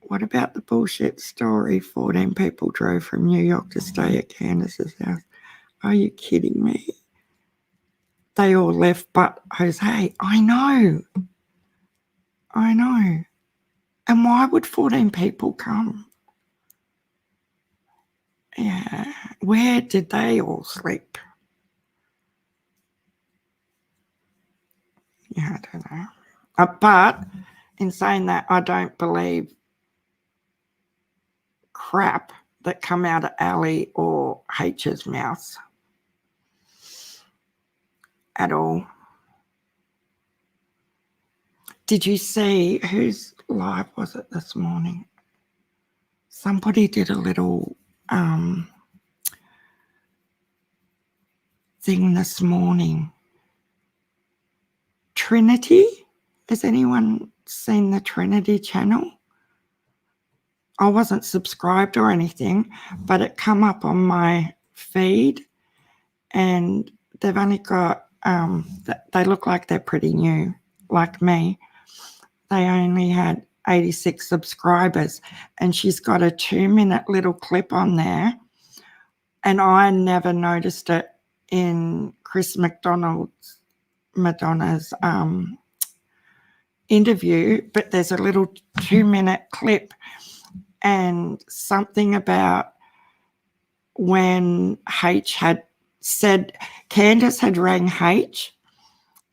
What about the bullshit story? 14 people drove from New York to stay at Candus's house. Are you kidding me? They all left but Jose. I know. And why would 14 people come? Yeah. Where did they all sleep? Yeah, I don't know. But in saying that, I don't believe crap that come out of Ali or H's mouth at all. Did you see whose live was it this morning? Somebody did a little thing this morning. Trinity? Has anyone seen the Trinity channel? I wasn't subscribed or anything, but it come up on my feed, and they've only got, they look like they're pretty new, like me. They only had 86 subscribers, and she's got a 2-minute little clip on there, and I never noticed it in Chris Madonna's interview, but there's a little 2-minute clip, and something about when H had said, Candus had rang H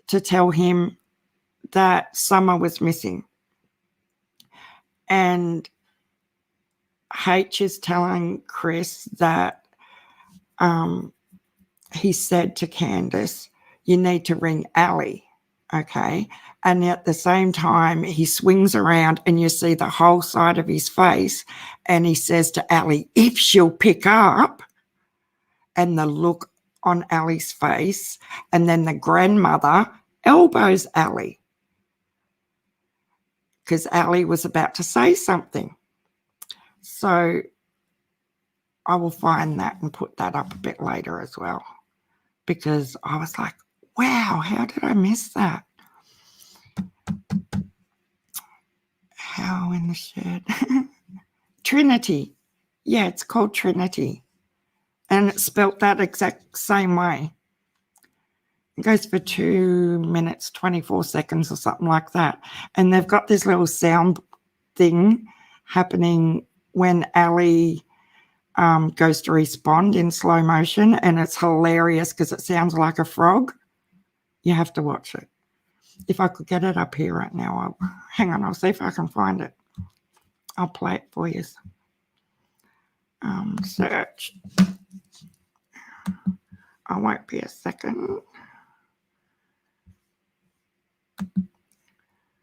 to tell him that Summer was missing, and H is telling Chris that he said to Candus, you need to ring Ali, okay? And at the same time, he swings around and you see the whole side of his face, and he says to Ali, if she'll pick up, and the look on Ali's face, and then the grandmother elbows Ali because Ali was about to say something. So I will find that and put that up a bit later as well, because I was like, wow, how did I miss that? How in the shed? Trinity. Yeah, it's called Trinity. And it's spelt that exact same way. It goes for 2 minutes, 24 seconds or something like that. And they've got this little sound thing happening when Ali goes to respond in slow motion, and it's hilarious because it sounds like a frog. You have to watch it. If I could get it up here right now, hang on, I'll see if I can find it. I'll play it for you. Search. I won't be a second.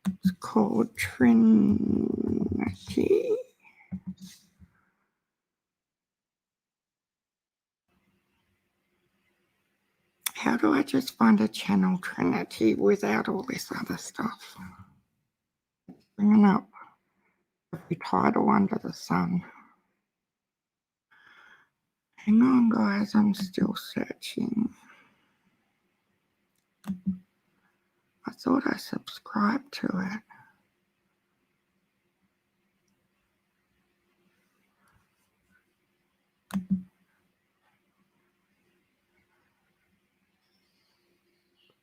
It's called Trinity. How do I just find a channel Trinity without all this other stuff? Bringing up every title under the sun. Hang on, guys, I'm still searching. I thought I subscribed to it.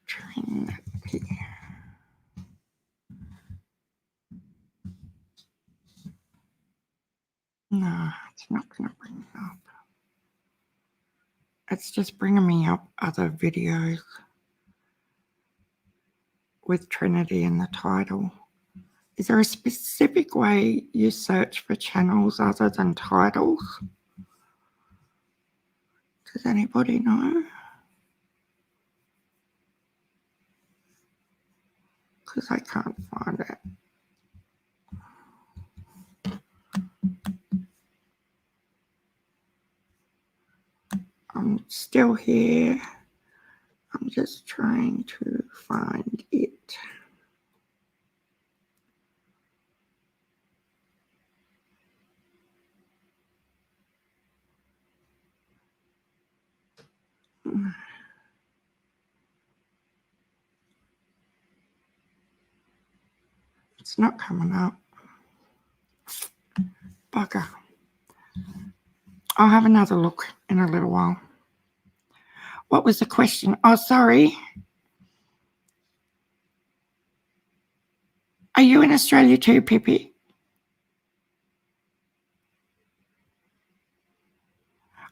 Trinity. No, it's not going to bring it up. It's just bringing me up other videos with Trinity in the title. Is there a specific way you search for channels other than titles? Does anybody know? Because I can't find it. I'm still here. I'm just trying to find it. It's not coming up. Bugger. I'll have another look in a little while. What was the question? Oh, sorry. Are you in Australia too, Pippi?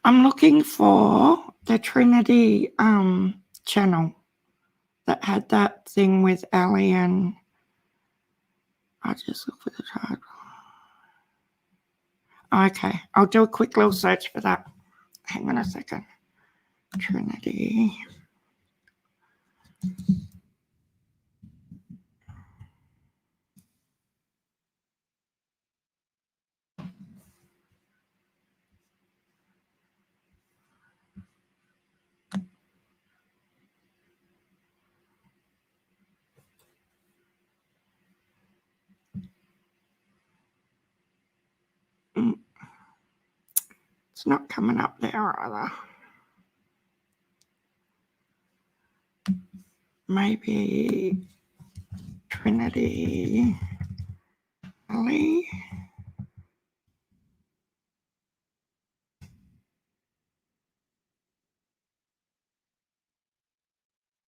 I'm looking for the Trinity channel that had that thing with Ali and I'll just look for the child. Okay, I'll do a quick little search for that. Hang on a second. Trinity. It's not coming up there either. Maybe Trinity Valley.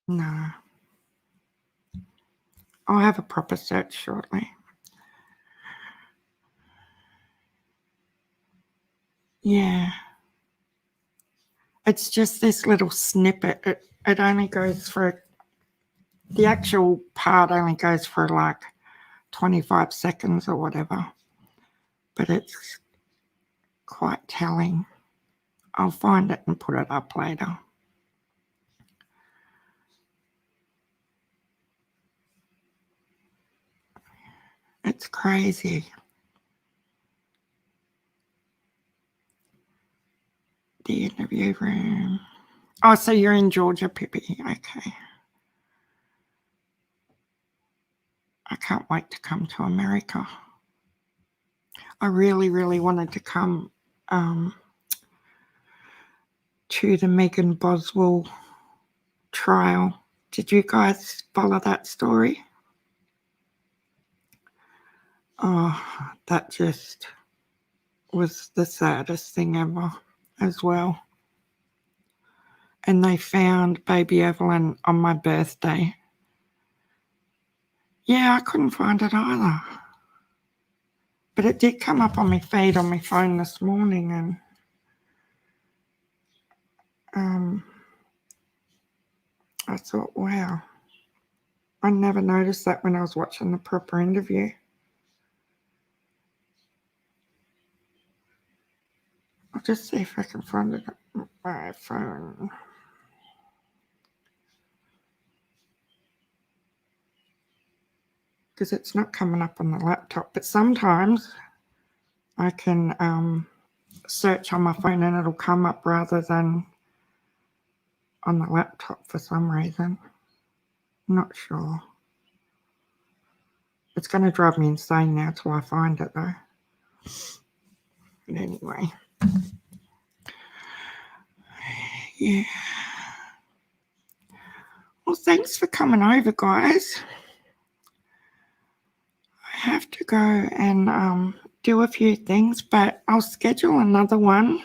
No. I'll have a proper search shortly. Yeah. It's just this little snippet. It only goes for, the actual part only goes for like 25 seconds or whatever. But it's quite telling. I'll find it and put it up later. It's crazy. The interview room. Oh, so you're in Georgia, Pippi. Okay. I can't wait to come to America. I really, really wanted to come to the Megan Boswell trial. Did you guys follow that story? Oh, that just was the saddest thing ever as well. And they found baby Evelyn on my birthday. Yeah, I couldn't find it either. But it did come up on my feed on my phone this morning, and I thought, wow, I never noticed that when I was watching the proper interview. I'll just see if I can find it on my phone. Because it's not coming up on the laptop, but sometimes I can search on my phone and it'll come up rather than on the laptop for some reason. Not sure. It's going to drive me insane now till I find it though. But anyway. Yeah. Well, thanks for coming over, guys. I have to go and do a few things, but I'll schedule another one.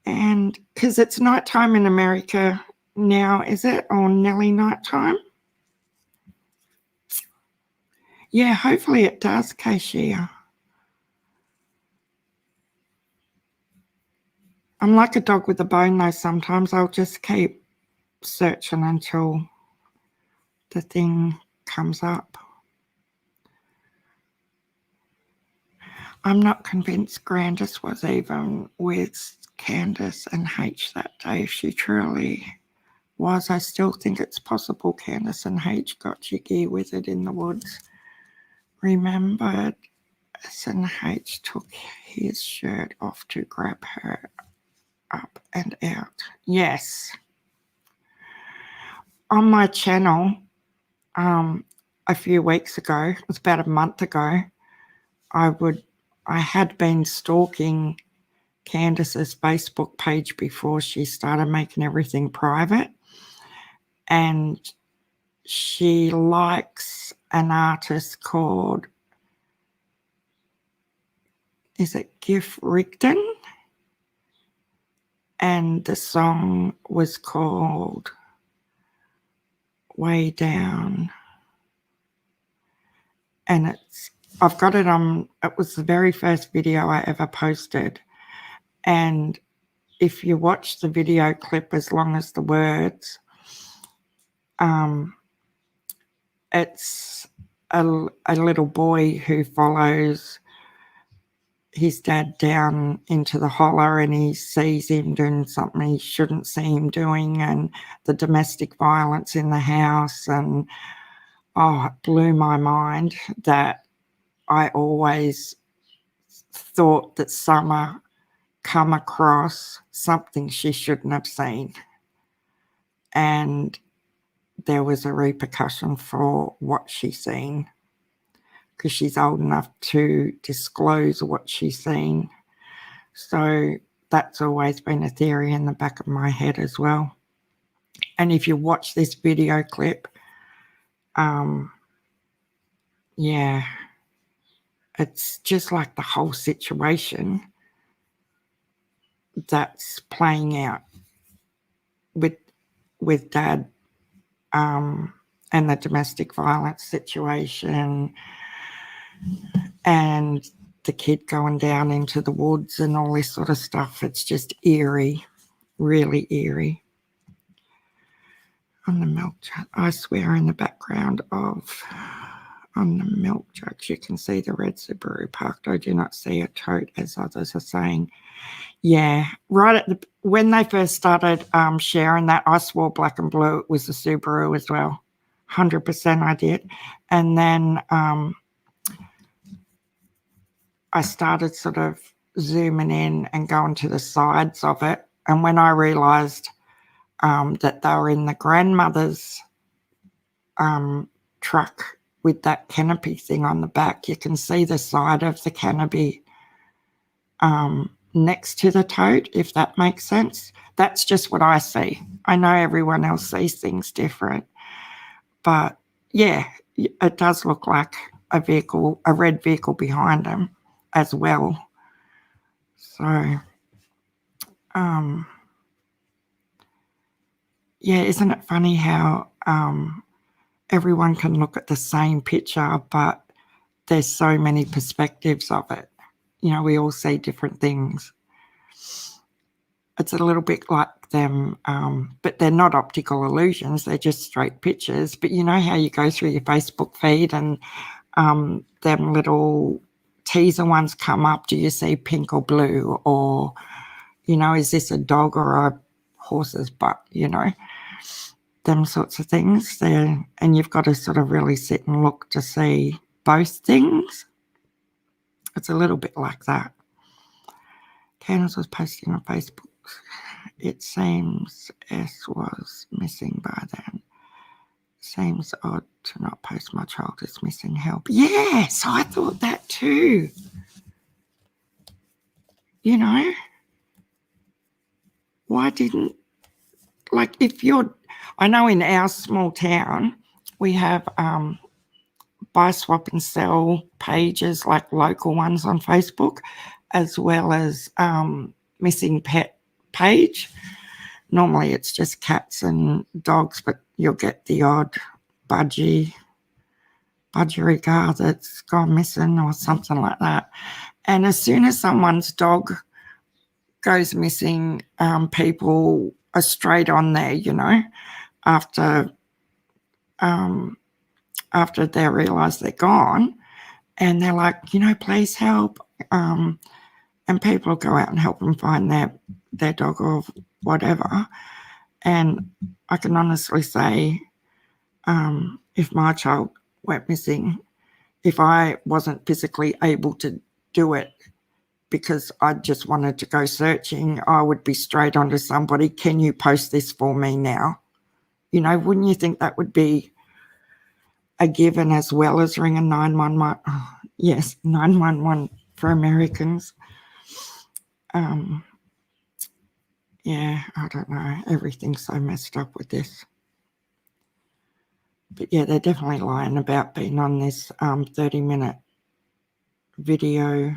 And because it's nighttime in America now, is it? Or nearly nighttime? Yeah, hopefully it does, Kashia. I'm like a dog with a bone though. Sometimes I'll just keep searching until the thing comes up. I'm not convinced Grandis was even with Candus and H that day. She truly was. I still think it's possible Candus and H got jiggy with it in the woods. Remembered S&H took his shirt off to grab her up and out. Yes. On my channel, a few weeks ago, it was about a month ago, I had been stalking Candus's Facebook page before she started making everything private. And she likes an artist called, is it Gif Rigdon? And the song was called Way Down. And I've got it on, it was the very first video I ever posted. And if you watch the video clip as long as the words, it's a little boy who follows his dad down into the holler, and he sees him doing something he shouldn't see him doing, and the domestic violence in the house. And it blew my mind that I always thought that Summer come across something she shouldn't have seen, and there was a repercussion for what she's seen, because she's old enough to disclose what she's seen. So that's always been a theory in the back of my head as well. And if you watch this video clip, yeah, it's just like the whole situation that's playing out with Dad, and the domestic violence situation, and the kid going down into the woods and all this sort of stuff. It's just eerie, really eerie. On the milk jug, I swear in the background on the milk jugs, you can see the red Subaru parked. I do not see a tote, as others are saying. Yeah, right at when they first started sharing that, I swore black and blue it was the Subaru as well. 100% I did. And then I started sort of zooming in and going to the sides of it. And when I realised that they were in the grandmother's truck with that canopy thing on the back, you can see the side of the canopy next to the tote, if that makes sense. That's just what I see. I know everyone else sees things different. But yeah, it does look like a vehicle, a red vehicle behind them as well. So, yeah, isn't it funny how everyone can look at the same picture, but there's so many perspectives of it. You know, we all see different things. It's a little bit like them, but they're not optical illusions. They're just straight pictures. But you know how you go through your Facebook feed and them little teaser ones come up. Do you see pink or blue? Or, you know, is this a dog or a horse's butt? You know, them sorts of things there. And you've got to sort of really sit and look to see both things. It's a little bit like that. Candus was posting on Facebook. It seems S was missing by then. Seems odd to not post my child is missing help. Yes, I thought that too. You know, why didn't, like, if you're, I know in our small town we have buy, swap and sell pages, like local ones on Facebook, as well as missing pet page. Normally it's just cats and dogs, but you'll get the odd budgie car that's gone missing or something like that. And as soon as someone's dog goes missing, people are straight on there, you know, after they realise they're gone, and they're like, you know, please help. And people go out and help them find their dog or whatever. And I can honestly say, if my child went missing, if I wasn't physically able to do it because I just wanted to go searching, I would be straight onto somebody. Can you post this for me now? You know, wouldn't you think that would be a given, as well as ringing 911? Oh, yes, 911 for Americans. Yeah, I don't know. Everything's so messed up with this. But yeah, they're definitely lying about being on this 30-minute video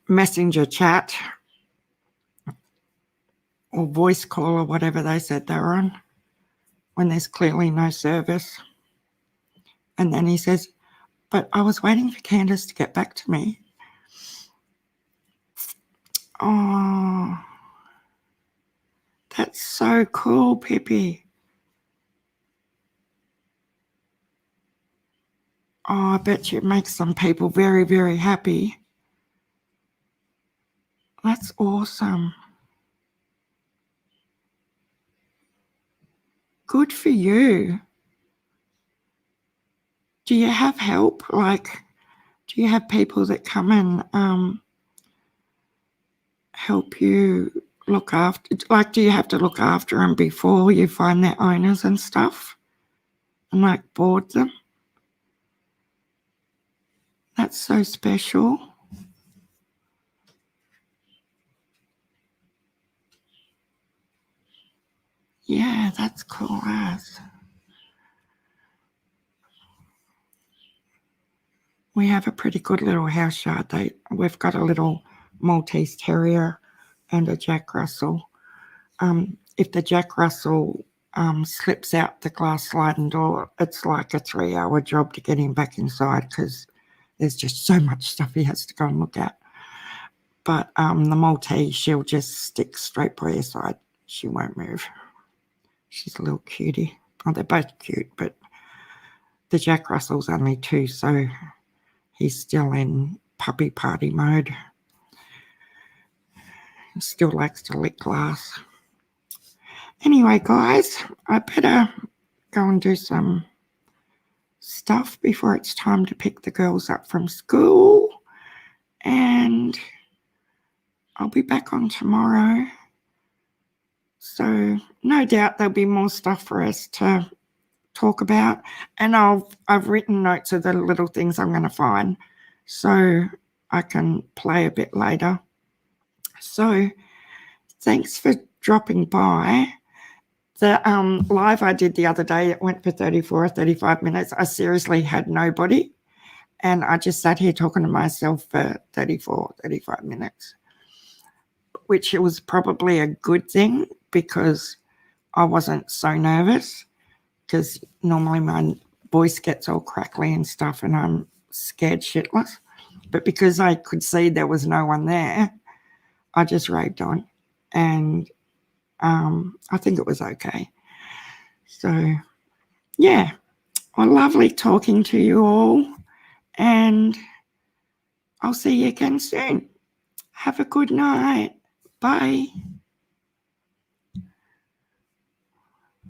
messenger chat or voice call or whatever they said they were on, when there's clearly no service. And then he says, but I was waiting for Candus to get back to me. Oh, that's so cool, Pippi. Oh, I bet you it makes some people very, very happy. That's awesome. Good for you. Do you have help? Like, do you have people that come and help you look after? Like, do you have to look after them before you find their owners and stuff? And like board them? That's so special. Yeah, that's cool as. We have a pretty good little house yard. We've got a little Maltese Terrier and a Jack Russell. If the Jack Russell slips out the glass sliding door, it's like a 3-hour job to get him back inside because there's just so much stuff he has to go and look at. But the Maltese, she'll just stick straight by your side. She won't move. She's a little cutie. Oh, they're both cute, but the Jack Russell's only 2, so he's still in puppy party mode. He still likes to lick glass. Anyway, guys, I better go and do some stuff before it's time to pick the girls up from school. And I'll be back on tomorrow. So no doubt there'll be more stuff for us to talk about. And I've written notes of the little things I'm going to find so I can play a bit later. So thanks for dropping by. The live I did the other day, it went for 34 or 35 minutes. I seriously had nobody. And I just sat here talking to myself for 34, 35 minutes, which was probably a good thing because I wasn't so nervous, because normally my voice gets all crackly and stuff and I'm scared shitless. But because I could see there was no one there, I just raved on. And I think it was okay. So, yeah. Well, lovely talking to you all. And I'll see you again soon. Have a good night. Bye.